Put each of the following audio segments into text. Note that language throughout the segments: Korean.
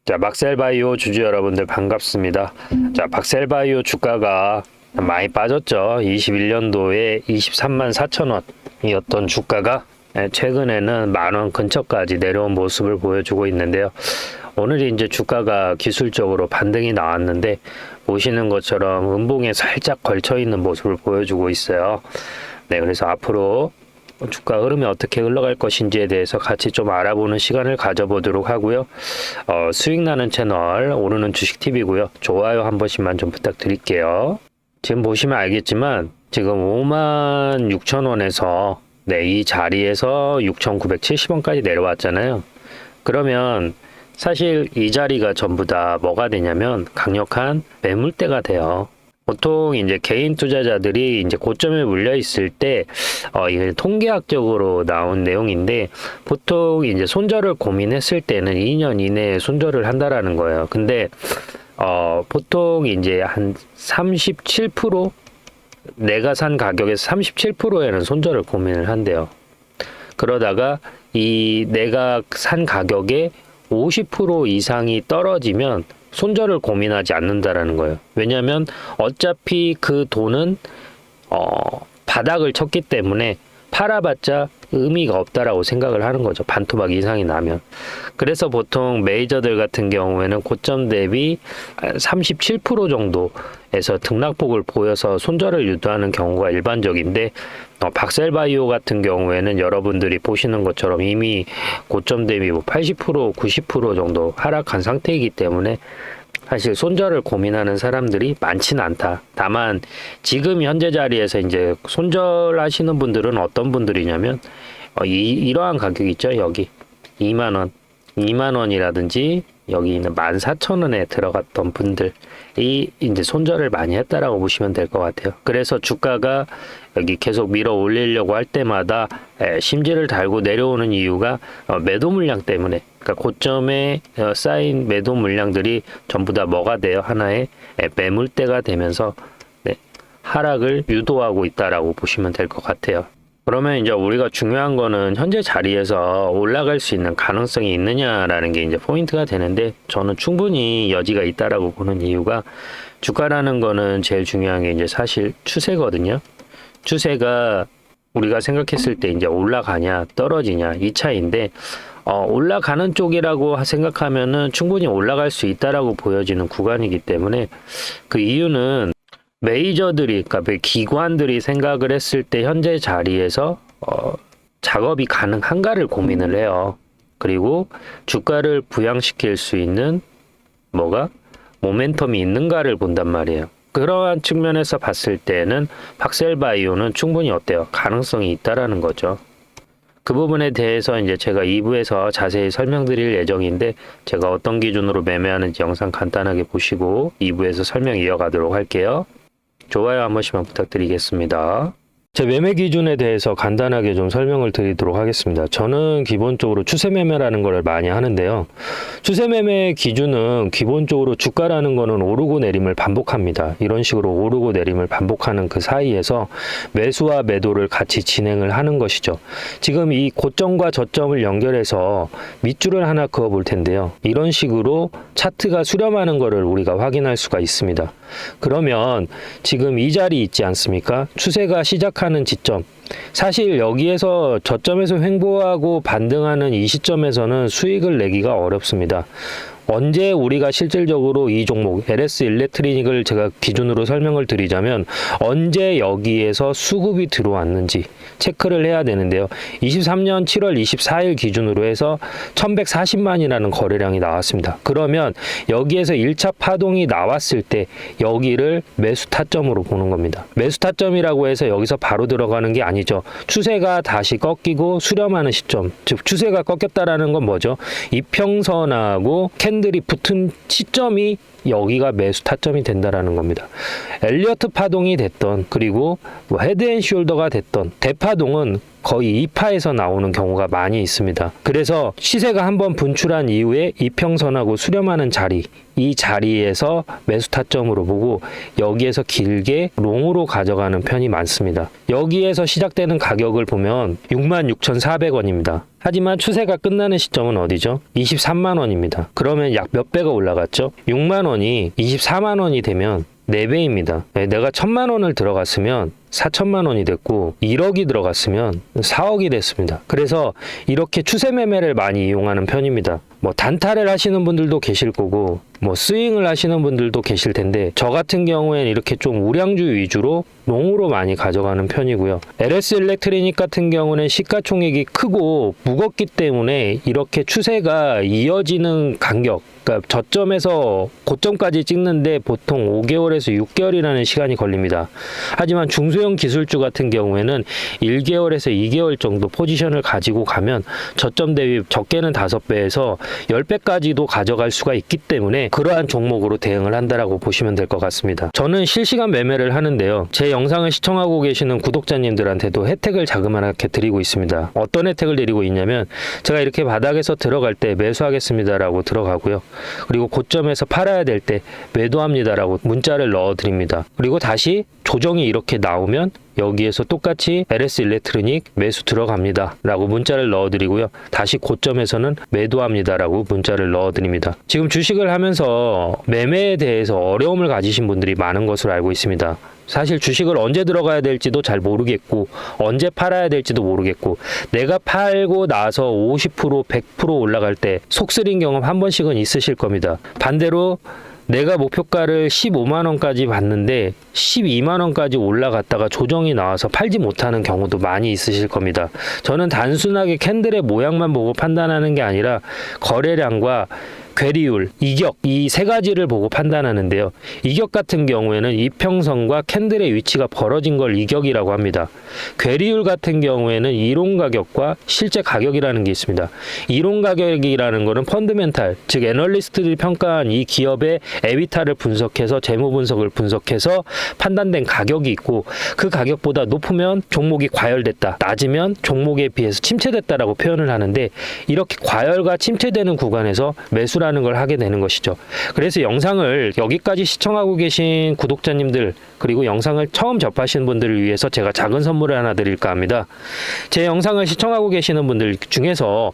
자, 막셀바이오 주주 여러분들 반갑습니다. 자, 막셀바이오 주가가 많이 빠졌죠. 21년도에 23만 4천 원이었던 주가가 최근에는 만 원 근처까지 내려온 모습을 보여주고 있는데요. 오늘 이제 주가가 기술적으로 반등이 나왔는데 보시는 것처럼 음봉에 살짝 걸쳐 있는 모습을 보여주고 있어요. 네, 그래서 앞으로 주가 흐름이 어떻게 흘러갈 것인지에 대해서 같이 좀 알아보는 시간을 가져보도록 하고요. 수익 나는 채널 오르는 주식TV고요. 좋아요 한 번씩만 좀 부탁드릴게요. 지금 보시면 알겠지만 지금 5만 6천 원에서 이 자리에서 6,970원까지 내려왔잖아요. 그러면 사실 이 자리가 전부 다 뭐가 되냐면 강력한 매물대가 돼요. 보통 이제 개인 투자자들이 이제 고점에 물려 있을 때, 이게 통계학적으로 나온 내용인데, 보통 이제 손절을 고민했을 때는 2년 이내에 손절을 한다라는 거예요. 근데, 보통 이제 한 37%? 내가 산 가격에서 37%에는 손절을 고민을 한대요. 그러다가 이 내가 산 가격에 50% 이상이 떨어지면 손절을 고민하지 않는다라는 거예요. 왜냐하면 어차피 그 돈은 바닥을 쳤기 때문에 팔아봤자 의미가 없다라고 생각을 하는 거죠. 반토막 이상이 나면. 그래서 보통 메이저들 같은 경우에는 고점 대비 37% 정도에서 등락폭을 보여서 손절을 유도하는 경우가 일반적인데 박셀바이오 같은 경우에는 여러분들이 보시는 것처럼 이미 고점 대비 80%, 90% 정도 하락한 상태이기 때문에 사실 손절을 고민하는 사람들이 많지는 않다. 다만 지금 현재 자리에서 이제 손절하시는 분들은 어떤 분들이냐면 이러한 가격 있죠. 여기 2만 원, 2만 원이라든지 여기 있는 14,000원에 들어갔던 분들이 이제 손절을 많이 했다라고 보시면 될 것 같아요. 그래서 주가가 여기 계속 밀어 올리려고 할 때마다 심지를 달고 내려오는 이유가 매도 물량 때문에, 그러니까 고점에 쌓인 매도 물량들이 전부 다 뭐가 돼요? 하나의 매물대가 되면서 하락을 유도하고 있다라고 보시면 될 것 같아요. 그러면 이제 우리가 중요한 거는 현재 자리에서 올라갈 수 있는 가능성이 있느냐라는 게 이제 포인트가 되는데, 저는 충분히 여지가 있다라고 보는 이유가, 주가라는 거는 제일 중요한 게 이제 사실 추세거든요. 추세가 우리가 생각했을 때 이제 올라가냐 떨어지냐 이 차이인데, 올라가는 쪽이라고 생각하면은 충분히 올라갈 수 있다라고 보여지는 구간이기 때문에, 그 이유는 메이저들이, 그러니까 기관들이 생각을 했을 때 현재 자리에서 작업이 가능한가를 고민을 해요. 그리고 주가를 부양시킬 수 있는 모멘텀이 있는가를 본단 말이에요. 그러한 측면에서 봤을 때는 박셀바이오는 충분히 어때요? 가능성이 있다라는 거죠. 그 부분에 대해서 이제 제가 2부에서 자세히 설명드릴 예정인데, 제가 어떤 기준으로 매매하는지 영상 간단하게 보시고 2부에서 설명 이어가도록 할게요. 좋아요 한 번씩만 부탁드리겠습니다. 제 매매 기준에 대해서 간단하게 좀 설명을 드리도록 하겠습니다. 저는 기본적으로 추세 매매라는 걸 많이 하는데요. 추세 매매 기준은 기본적으로 주가라는 거는 오르고 내림을 반복합니다. 이런 식으로 오르고 내림을 반복하는 그 사이에서 매수와 매도를 같이 진행을 하는 것이죠. 지금 이 고점과 저점을 연결해서 밑줄을 하나 그어 볼 텐데요. 이런 식으로 차트가 수렴하는 것을 우리가 확인할 수가 있습니다. 그러면 지금 이 자리 있지 않습니까? 추세가 시작하는 지점, 사실 여기에서 저점에서 횡보하고 반등하는 이 시점에서는 수익을 내기가 어렵습니다. 언제 우리가 실질적으로 이 종목 LS 일렉트리닉을 제가 기준으로 설명을 드리자면, 언제 여기에서 수급이 들어왔는지 체크를 해야 되는데요. 23년 7월 24일 기준으로 해서 1140만이라는 거래량이 나왔습니다. 그러면 여기에서 1차 파동이 나왔을 때 여기를 매수 타점으로 보는 겁니다. 매수 타점이라고 해서 여기서 바로 들어가는 게 아니죠. 추세가 다시 꺾이고 수렴하는 시점, 즉 추세가 꺾였다라는 건 뭐죠? 이평선하고 캔들이 붙은 시점이 여기가 매수 타점이 된다라는 겁니다. 엘리어트 파동이 됐던, 그리고 헤드앤숄더가 됐던, 대파동은 거의 2파에서 나오는 경우가 많이 있습니다. 그래서 시세가 한번 분출한 이후에 이평선하고 수렴하는 자리, 이 자리에서 매수 타점으로 보고 여기에서 길게 롱으로 가져가는 편이 많습니다. 여기에서 시작되는 가격을 보면 66,400원입니다. 하지만 추세가 끝나는 시점은 어디죠? 23만 원입니다. 그러면 약 몇 배가 올라갔죠? 6만 원이 24만 원이 되면 4배입니다. 내가 1,000만 원을 들어갔으면 4천만 원이 됐고 1억이 들어갔으면 4억이 됐습니다. 그래서 이렇게 추세 매매를 많이 이용하는 편입니다. 뭐 단타를 하시는 분들도 계실 거고 뭐 스윙을 하시는 분들도 계실 텐데 저 같은 경우에는 이렇게 좀 우량주 위주로 롱으로 많이 가져가는 편이고요. LS 일렉트리닉 같은 경우는 시가총액이 크고 무겁기 때문에 이렇게 추세가 이어지는 간격, 그러니까 저점에서 고점까지 찍는데 보통 5개월에서 6개월이라는 시간이 걸립니다. 하지만 중소형 기술주 같은 경우에는 1개월에서 2개월 정도 포지션을 가지고 가면 저점 대비 적게는 5배에서 10배까지도 가져갈 수가 있기 때문에 그러한 종목으로 대응을 한다라고 보시면 될 것 같습니다. 저는 실시간 매매를 하는데요. 제 영상을 시청하고 계시는 구독자님들한테도 혜택을 자그마하게 드리고 있습니다. 어떤 혜택을 드리고 있냐면 제가 이렇게 바닥에서 들어갈 때 매수하겠습니다라고 들어가고요. 그리고 고점에서 팔아야 될 때 매도합니다라고 문자를 넣어 드립니다. 그리고 다시 조정이 이렇게 나오면 여기에서 똑같이 LS 일렉트로닉 매수 들어갑니다 라고 문자를 넣어 드리고요. 다시 고점에서는 매도합니다 라고 문자를 넣어 드립니다. 지금 주식을 하면서 매매에 대해서 어려움을 가지신 분들이 많은 것으로 알고 있습니다. 사실 주식을 언제 들어가야 될지도 잘 모르겠고 언제 팔아야 될지도 모르겠고 내가 팔고 나서 50% 100% 올라갈 때 속쓰린 경험 한 번씩은 있으실 겁니다. 반대로 내가 목표가를 15만 원까지 봤는데 12만 원까지 올라갔다가 조정이 나와서 팔지 못하는 경우도 많이 있으실 겁니다. 저는 단순하게 캔들의 모양만 보고 판단하는 게 아니라 거래량과 괴리율, 이격 이 세 가지를 보고 판단하는데요. 이격 같은 경우에는 이평선과 캔들의 위치가 벌어진 걸 이격이라고 합니다. 괴리율 같은 경우에는 이론 가격과 실제 가격이라는 게 있습니다. 이론 가격이라는 거는 펀드멘탈, 즉 애널리스트들이 평가한 이 기업의 에비타를 분석해서 재무 분석을 분석해서 판단된 가격이 있고 그 가격보다 높으면 종목이 과열됐다, 낮으면 종목에 비해서 침체됐다라고 표현을 하는데 이렇게 과열과 침체되는 구간에서 매수 라는 걸 하게 되는 것이죠. 그래서 영상을 여기까지 시청하고 계신 구독자님들 그리고 영상을 처음 접하시는 분들을 위해서 제가 작은 선물을 하나 드릴까 합니다. 제 영상을 시청하고 계시는 분들 중에서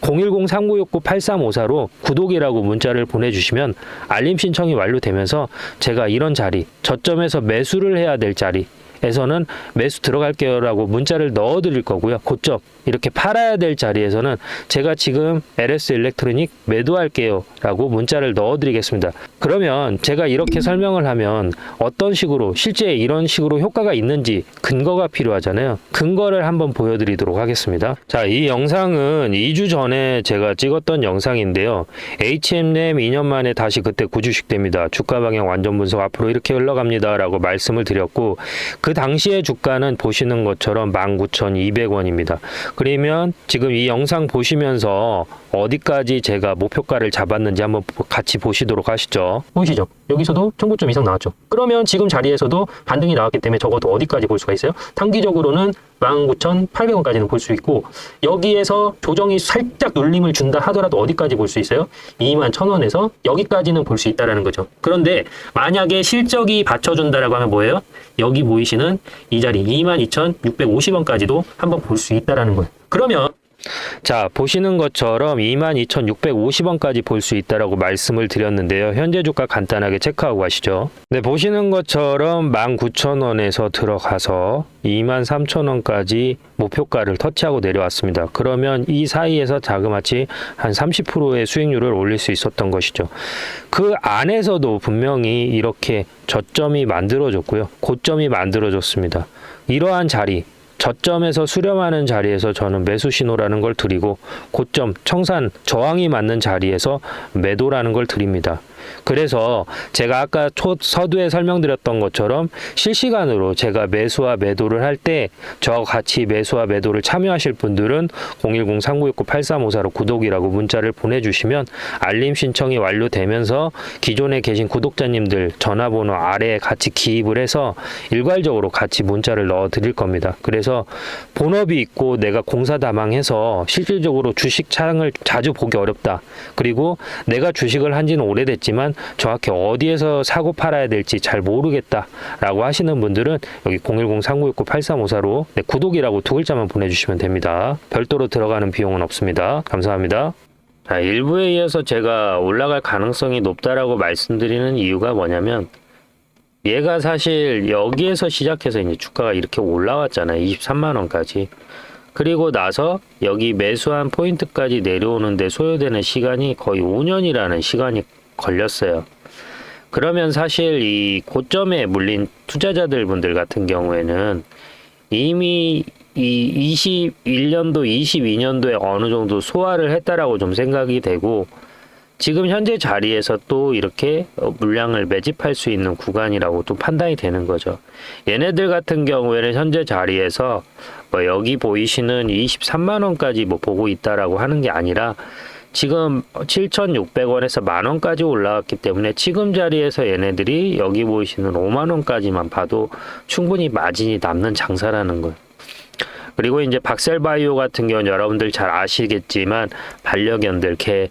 010-3969-8354로 구독이라고 문자를 보내주시면 알림 신청이 완료되면서 제가 이런 자리, 저점에서 매수를 해야 될 자리 에서는 매수 들어갈게요 라고 문자를 넣어 드릴 거고요. 고점 이렇게 팔아야 될 자리에서는 제가 지금 LS 일렉트로닉 매도할게요 라고 문자를 넣어 드리겠습니다. 그러면 제가 이렇게 설명을 하면 어떤 식으로 실제 이런 식으로 효과가 있는지 근거가 필요하잖아요. 근거를 한번 보여드리도록 하겠습니다. 자, 이 영상은 2주 전에 제가 찍었던 영상인데요. HM램 2년 만에 다시 그때 구주식됩니다. 주가 방향 완전 분석 앞으로 이렇게 흘러갑니다 라고 말씀을 드렸고 그 당시의 주가는 보시는 것처럼 19,200원입니다. 그러면 지금 이 영상 보시면서 어디까지 제가 목표가를 잡았는지 한번 같이 보시도록 하시죠. 보이시죠? 여기서도 1,900점 이상 나왔죠. 그러면 지금 자리에서도 반등이 나왔기 때문에 적어도 어디까지 볼 수가 있어요? 단기적으로는 19,800원까지는 볼 수 있고 여기에서 조정이 살짝 눌림을 준다 하더라도 어디까지 볼 수 있어요? 21,000원에서 여기까지는 볼 수 있다라는 거죠. 그런데 만약에 실적이 받쳐준다라고 하면 뭐예요? 여기 보이시는 이 자리 22,650원까지도 한번 볼 수 있다라는 거예요. 그러면 자, 보시는 것처럼 22,650원까지 볼 수 있다라고 말씀을 드렸는데요. 현재 주가 간단하게 체크하고 가시죠. 네, 보시는 것처럼 19,000원에서 들어가서 23,000원까지 목표가를 터치하고 내려왔습니다. 그러면 이 사이에서 자그마치 한 30%의 수익률을 올릴 수 있었던 것이죠. 그 안에서도 분명히 이렇게 저점이 만들어졌고요. 고점이 만들어졌습니다. 이러한 자리, 저점에서 수렴하는 자리에서 저는 매수 신호라는 걸 드리고 고점, 청산, 저항이 맞는 자리에서 매도라는 걸 드립니다. 그래서 제가 아까 서두에 설명드렸던 것처럼 실시간으로 제가 매수와 매도를 할 때 저와 같이 매수와 매도를 참여하실 분들은 010-3969-8354로 구독이라고 문자를 보내주시면 알림 신청이 완료되면서 기존에 계신 구독자님들 전화번호 아래에 같이 기입을 해서 일괄적으로 같이 문자를 넣어 드릴 겁니다. 그래서 본업이 있고 내가 공사다망해서 실질적으로 주식 창을 자주 보기 어렵다. 그리고 내가 주식을 한 지는 오래됐지만 정확히 어디에서 사고 팔아야 될지 잘 모르겠다 라고 하시는 분들은 여기 010-3969-8354로 구독이라고 두 글자만 보내주시면 됩니다. 별도로 들어가는 비용은 없습니다. 감사합니다. 자, 일부에 이어서 제가 올라갈 가능성이 높다라고 말씀드리는 이유가 뭐냐면 얘가 사실 여기에서 시작해서 이제 주가가 이렇게 올라왔잖아요. 23만 원까지. 그리고 나서 여기 매수한 포인트까지 내려오는데 소요되는 시간이 거의 5년이라는 시간이 걸렸어요. 그러면 사실 이 고점에 물린 투자자들 분들 같은 경우에는 이미 이 21년도, 22년도에 어느 정도 소화를 했다라고 좀 생각이 되고 지금 현재 자리에서 또 이렇게 물량을 매집할 수 있는 구간이라고 또 판단이 되는 거죠. 얘네들 같은 경우에는 현재 자리에서 뭐 여기 보이시는 23만 원까지 뭐 보고 있다라고 하는 게 아니라 지금 7,600원에서 만원까지 올라왔기 때문에 지금 자리에서 얘네들이 여기 보이시는 5만 원까지만 봐도 충분히 마진이 남는 장사라는 거예요. 그리고 이제 박셀바이오 같은 경우는 여러분들 잘 아시겠지만 반려견들 개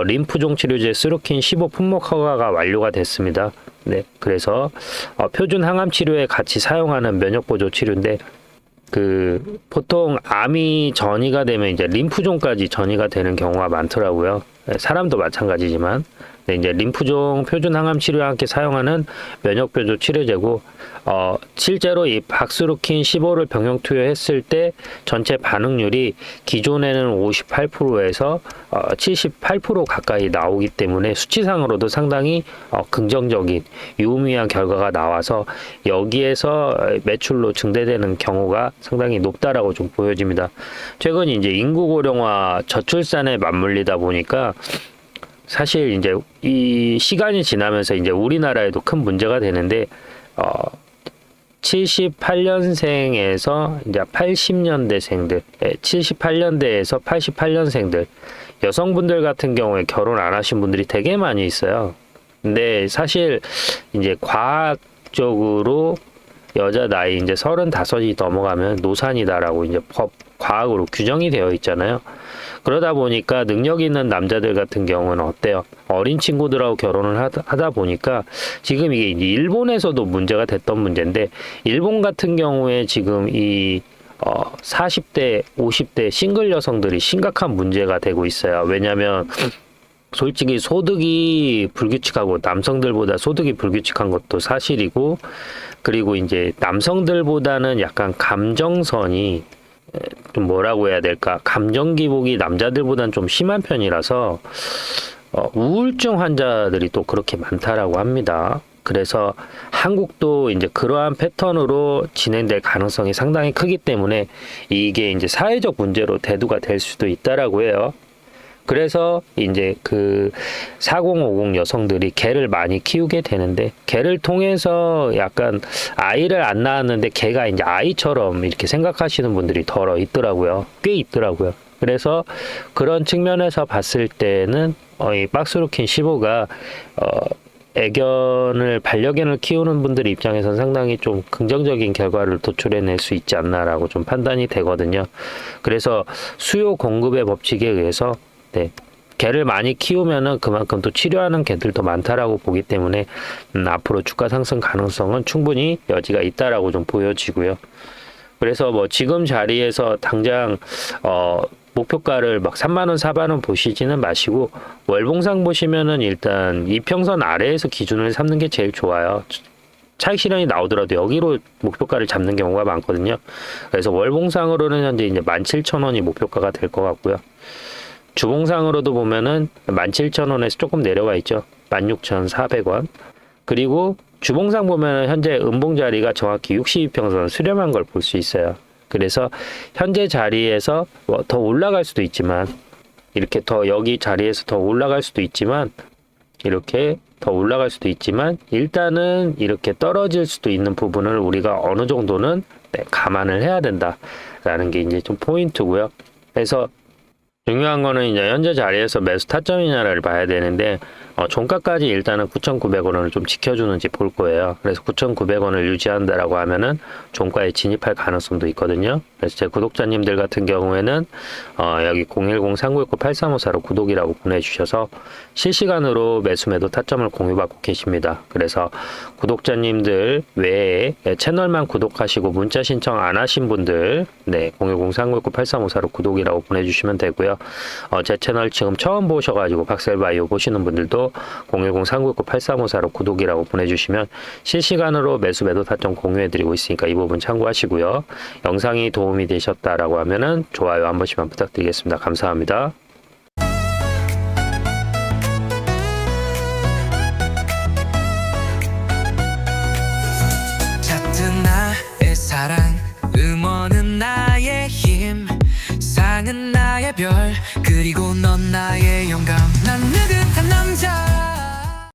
림프종 치료제 스루킨 15 품목 허가가 완료가 됐습니다. 네, 그래서 표준 항암 치료에 같이 사용하는 면역 보조 치료인데 그 보통 암이 전이가 되면 이제 림프종까지 전이가 되는 경우가 많더라고요. 네, 사람도 마찬가지지만 네, 이제 림프종 표준 항암 치료와 함께 사용하는 면역 보조 치료제고 실제로 이 박스루킨 15를 병용 투여했을 때 전체 반응률이 기존에는 58%에서 78% 가까이 나오기 때문에 수치상으로도 상당히 긍정적인 유의미한 결과가 나와서 여기에서 매출로 증대되는 경우가 상당히 높다라고 좀 보여집니다. 최근 이제 인구 고령화 저출산에 맞물리다 보니까 사실 이제 이 시간이 지나면서 이제 우리나라에도 큰 문제가 되는데 78년생에서 이제 80년대생들, 78년대에서 88년생들 여성분들 같은 경우에 결혼 안 하신 분들이 되게 많이 있어요. 근데 사실 이제 과학적으로 여자 나이 이제 35이 넘어가면 노산이다라고 이제 과학으로 규정이 되어 있잖아요. 그러다 보니까 능력 있는 남자들 같은 경우는 어때요? 어린 친구들하고 결혼을 하다 보니까 지금 이게 이제 일본에서도 문제가 됐던 문제인데 일본 같은 경우에 지금 이 40대, 50대 싱글 여성들이 심각한 문제가 되고 있어요. 왜냐하면 솔직히 소득이 불규칙하고 남성들보다 소득이 불규칙한 것도 사실이고 그리고 이제 남성들보다는 약간 감정선이 좀 뭐라고 해야 될까? 감정 기복이 남자들보다는 좀 심한 편이라서 우울증 환자들이 또 그렇게 많다라고 합니다. 그래서 한국도 이제 그러한 패턴으로 진행될 가능성이 상당히 크기 때문에 이게 이제 사회적 문제로 대두가 될 수도 있다라고 해요. 그래서 이제 그 4050 여성들이 개를 많이 키우게 되는데 개를 통해서 약간 아이를 안 낳았는데 개가 이제 아이처럼 이렇게 생각하시는 분들이 덜어 있더라고요. 꽤 있더라고요. 그래서 그런 측면에서 봤을 때는 이 박스루킨 15가 반려견을 키우는 분들 입장에서는 상당히 좀 긍정적인 결과를 도출해낼 수 있지 않나라고 좀 판단이 되거든요. 그래서 수요 공급의 법칙에 의해서 네, 개를 많이 키우면은 그만큼 또 치료하는 개들도 많다라고 보기 때문에 앞으로 주가 상승 가능성은 충분히 여지가 있다라고 좀 보여지고요. 그래서 뭐 지금 자리에서 당장 목표가를 막 3만 원, 4만 원 보시지는 마시고 월봉상 보시면은 일단 이평선 아래에서 기준을 삼는 게 제일 좋아요. 차익 실현이 나오더라도 여기로 목표가를 잡는 경우가 많거든요. 그래서 월봉상으로는 현재 이제 17,000원이 목표가가 될 것 같고요. 주봉상으로도 보면은 17,000원에서 조금 내려와 있죠. 16,400원. 그리고 주봉상 보면은 현재 음봉 자리가 정확히 62평선 수렴한 걸 볼 수 있어요. 그래서 현재 자리에서 더 올라갈 수도 있지만 이렇게 더 여기 자리에서 더 올라갈 수도 있지만 이렇게 더 올라갈 수도 있지만 일단은 이렇게 떨어질 수도 있는 부분을 우리가 어느 정도는 감안을 해야 된다라는 게 이제 좀 포인트고요. 그래서 중요한 거는 이제 현재 자리에서 매수 타점이냐를 봐야 되는데 종가까지 일단은 9,900원을 좀 지켜주는지 볼 거예요. 그래서 9,900원을 유지한다라고 하면은 종가에 진입할 가능성도 있거든요. 그래서 제 구독자님들 같은 경우에는 여기 010-3969-8354로 구독이라고 보내주셔서 실시간으로 매수 매도 타점을 공유받고 계십니다. 그래서 구독자님들 외에 채널만 구독하시고 문자 신청 안 하신 분들 010-3969-8354로 구독이라고 보내주시면 되고요. 제 채널 지금 처음 보셔가지고 박셀바이오 보시는 분들도 010-3969-8354로 구독이라고 보내주시면 실시간으로 매수 매도 타점 공유해드리고 있으니까 이 부분 참고하시고요. 영상이 도움이 되셨다라고 하면은 좋아요 한 번씩만 부탁드리겠습니다. 감사합니다. 잡든 나의 사랑, 음원은 나의 힘, 상은 나의 별, 그리고 넌 나의 영감.